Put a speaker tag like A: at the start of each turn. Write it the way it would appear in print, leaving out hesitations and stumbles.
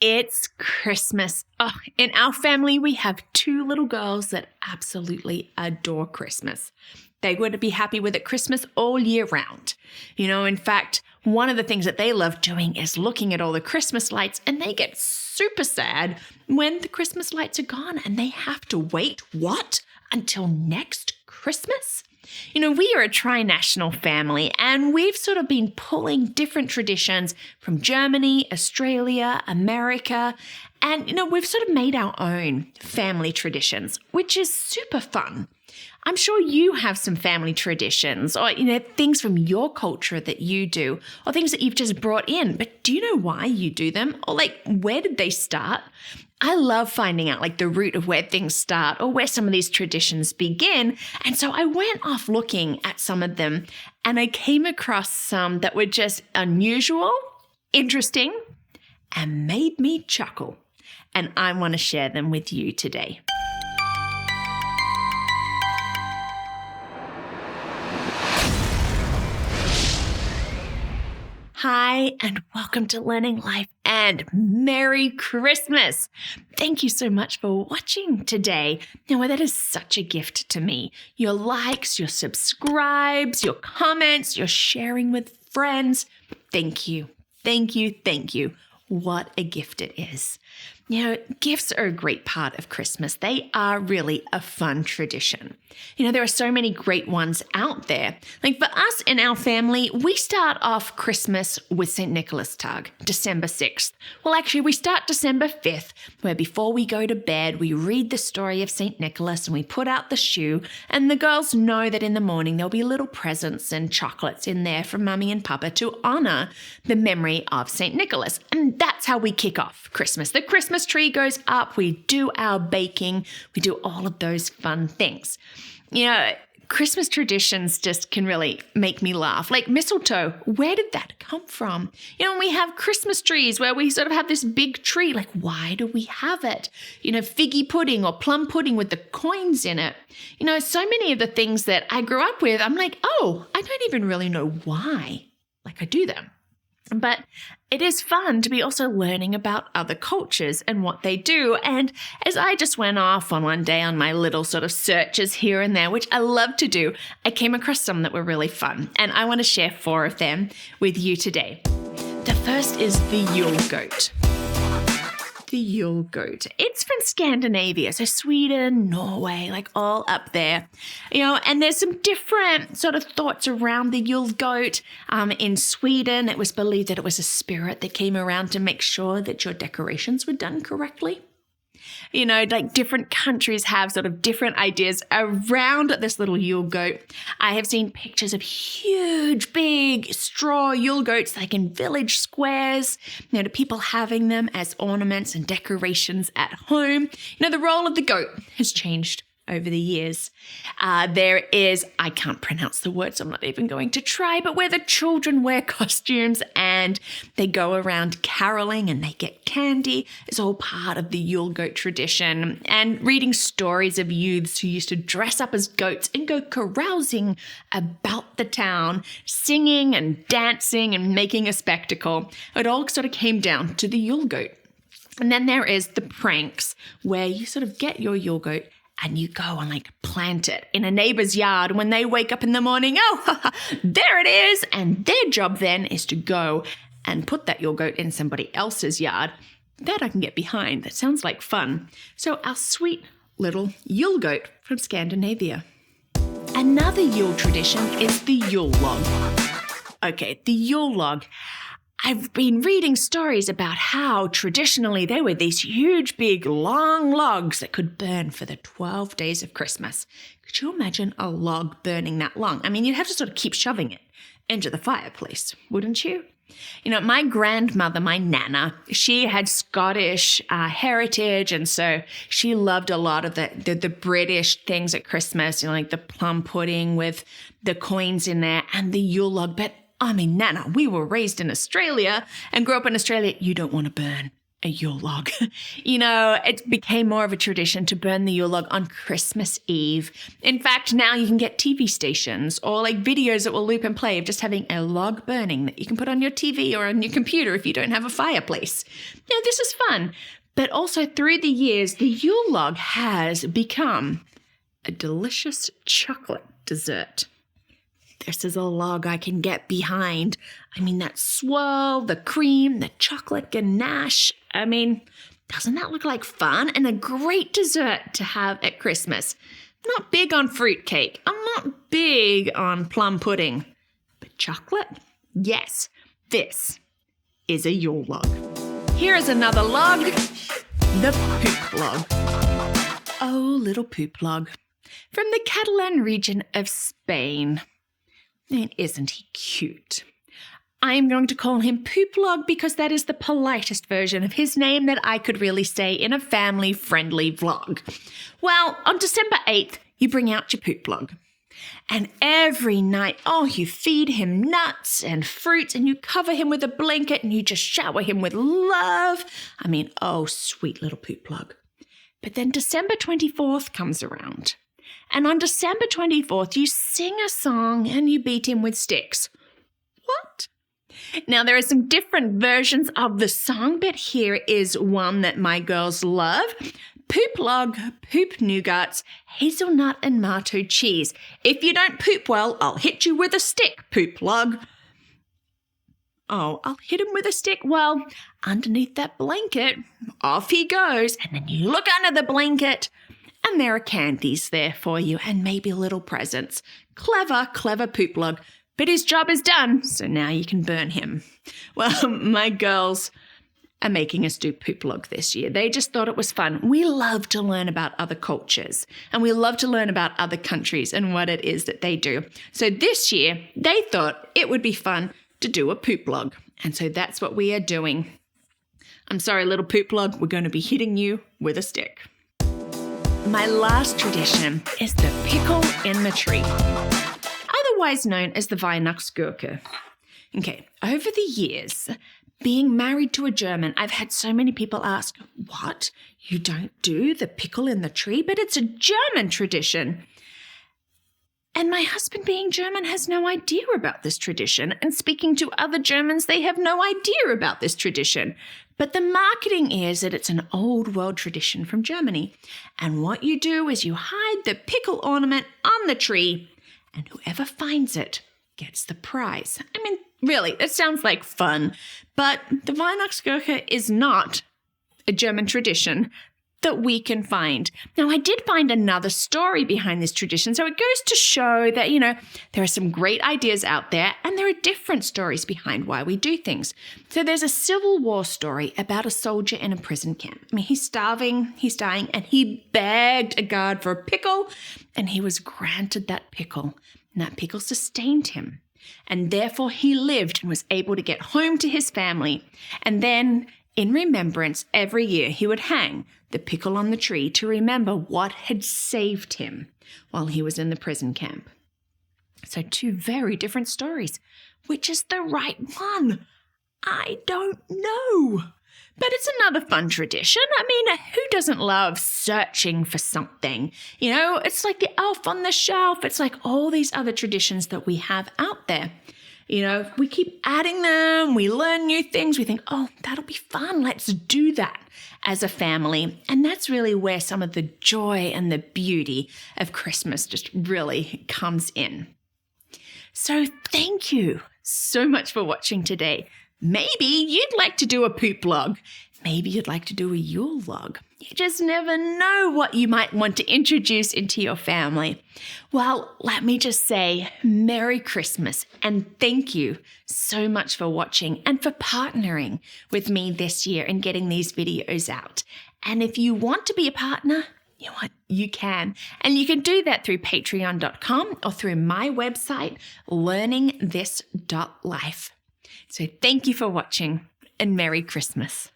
A: It's Christmas. Oh, in our family, we have two little girls that absolutely adore Christmas. They would be happy with it Christmas all year round. In fact, one of the things that they love doing is looking at all the Christmas lights, and they get super sad when the Christmas lights are gone and they have to wait, until next Christmas? We are a tri-national family, and we've sort of been pulling different traditions from Germany, Australia, America, and, we've sort of made our own family traditions, which is super fun. I'm sure you have some family traditions or, things from your culture that you do or things that you've just brought in, but do you know why you do them? Or where did they start? I love finding out the root of where things start or where some of these traditions begin. And so I went off looking at some of them and I came across some that were just unusual, interesting, and made me chuckle. And I want to share them with you today. Hi, and welcome to Learning Life and Merry Christmas. Thank you so much for watching today. That is such a gift to me. Your likes, your subscribes, your comments, your sharing with friends. Thank you. Thank you. Thank you. What a gift it is. Gifts are a great part of Christmas. They are really a fun tradition. There are so many great ones out there. For us in our family, we start off Christmas with St. Nicholas Tag, December 6th. Well, actually, we start December 5th, where before we go to bed, we read the story of St. Nicholas and we put out the shoe, and the girls know that in the morning there'll be little presents and chocolates in there from Mummy and Papa to honor the memory of St. Nicholas. And that's how we kick off Christmas. The Christmas tree goes up, we do our baking, we do all of those fun things. Christmas traditions just can really make me laugh. Mistletoe, where did that come from? We have Christmas trees where we sort of have this big tree. Why do we have it? Figgy pudding or plum pudding with the coins in it. So many of the things that I grew up with, I'm I don't even really know why. I do them. But it is fun to be also learning about other cultures and what they do. And as I just went off on one day on my little sort of searches here and there, which I love to do, I came across some that were really fun. And I want to share 4 of them with you today. The first is the Yule Goat. The Yule Goat. It's from Scandinavia, so Sweden, Norway, all up there. And there's some different sort of thoughts around the Yule Goat. In Sweden, it was believed that it was a spirit that came around to make sure that your decorations were done correctly. Different countries have sort of different ideas around this little Yule Goat. I have seen pictures of huge, big straw Yule Goats, in village squares, to people having them as ornaments and decorations at home. The role of the goat has changed over the years. There is, I can't pronounce the words, I'm not even going to try, but where the children wear costumes and they go around caroling and they get candy. It's all part of the Yule Goat tradition. And reading stories of youths who used to dress up as goats and go carousing about the town, singing and dancing and making a spectacle. It all sort of came down to the Yule Goat. And then there is the pranks where you sort of get your Yule Goat and you go and plant it in a neighbor's yard. When they wake up in the morning, there it is. And their job then is to go and put that Yule Goat in somebody else's yard. That I can get behind. That sounds like fun. So our sweet little Yule Goat from Scandinavia. Another Yule tradition is the Yule Log. Okay, the Yule Log. I've been reading stories about how traditionally they were these huge, big, long logs that could burn for the 12 days of Christmas. Could you imagine a log burning that long? You'd have to sort of keep shoving it into the fireplace, wouldn't you? My grandmother, my Nana, she had Scottish heritage, and so she loved a lot of the British things at Christmas, the plum pudding with the coins in there and the Yule log. But Nana, we were raised in Australia and grew up in Australia. You don't want to burn. a Yule log. It became more of a tradition to burn the Yule log on Christmas Eve. In fact, now you can get TV stations or like videos that will loop and play of just having a log burning that you can put on your TV or on your computer if you don't have a fireplace. This is fun. But also through the years, the Yule log has become a delicious chocolate dessert. This is a log I can get behind. That swirl, the cream, the chocolate ganache. Doesn't that look like fun? And a great dessert to have at Christmas. I'm not big on fruitcake. I'm not big on plum pudding. But chocolate? Yes, this is a Yule log. Here is another log, the poop log. Oh, little poop log. From the Catalan region of Spain. And isn't he cute? I am going to call him Poop Log because that is the politest version of his name that I could really say in a family-friendly vlog. Well, on December 8th, you bring out your Poop Log. And every night, you feed him nuts and fruits and you cover him with a blanket and you just shower him with love. Sweet little Poop Log. But then December 24th comes around. And on December 24th, you sing a song and you beat him with sticks. What? Now, there are some different versions of the song, but here is one that my girls love. Poop log, poop nougats, hazelnut and marto cheese. If you don't poop well, I'll hit you with a stick, poop log. Oh, I'll hit him with a stick. Well, underneath that blanket, off he goes. And then you look under the blanket. And there are candies there for you and maybe little presents. Clever, clever poop log. But his job is done, so now you can burn him. Well, my girls are making us do poop log this year. They just thought it was fun. We love to learn about other cultures and we love to learn about other countries and what it is that they do. So this year, they thought it would be fun to do a poop log. And so that's what we are doing. I'm sorry, little poop log, we're going to be hitting you with a stick. My last tradition is the Pickle in the Tree, otherwise known as the Weihnachtsgurke. Okay, over the years, being married to a German, I've had so many people ask, what? You don't do the pickle in the tree? But it's a German tradition. And my husband, being German, has no idea about this tradition. And speaking to other Germans, they have no idea about this tradition. But the marketing is that it's an old world tradition from Germany. And what you do is you hide the pickle ornament on the tree, and whoever finds it gets the prize. Really, it sounds like fun. But the Weihnachtsgurke is not a German tradition that we can find. Now, I did find another story behind this tradition. So it goes to show that, there are some great ideas out there and there are different stories behind why we do things. So there's a Civil War story about a soldier in a prison camp. He's starving, he's dying, and he begged a guard for a pickle and he was granted that pickle. And that pickle sustained him. And therefore he lived and was able to get home to his family. And then in remembrance, every year he would hang the pickle on the tree to remember what had saved him while he was in the prison camp. So 2 very different stories. Which is the right one? I don't know. But it's another fun tradition. Who doesn't love searching for something? It's like the elf on the shelf. It's like all these other traditions that we have out there. We keep adding them. We learn new things. We think, that'll be fun. Let's do that as a family. And that's really where some of the joy and the beauty of Christmas just really comes in. So thank you so much for watching today. Maybe you'd like to do a poop log. Maybe you'd like to do a Yule log. You just never know what you might want to introduce into your family. Well, let me just say Merry Christmas and thank you so much for watching and for partnering with me this year and getting these videos out. And if you want to be a partner, you can. And you can do that through patreon.com or through my website, LearningThis.Life. So thank you for watching and Merry Christmas.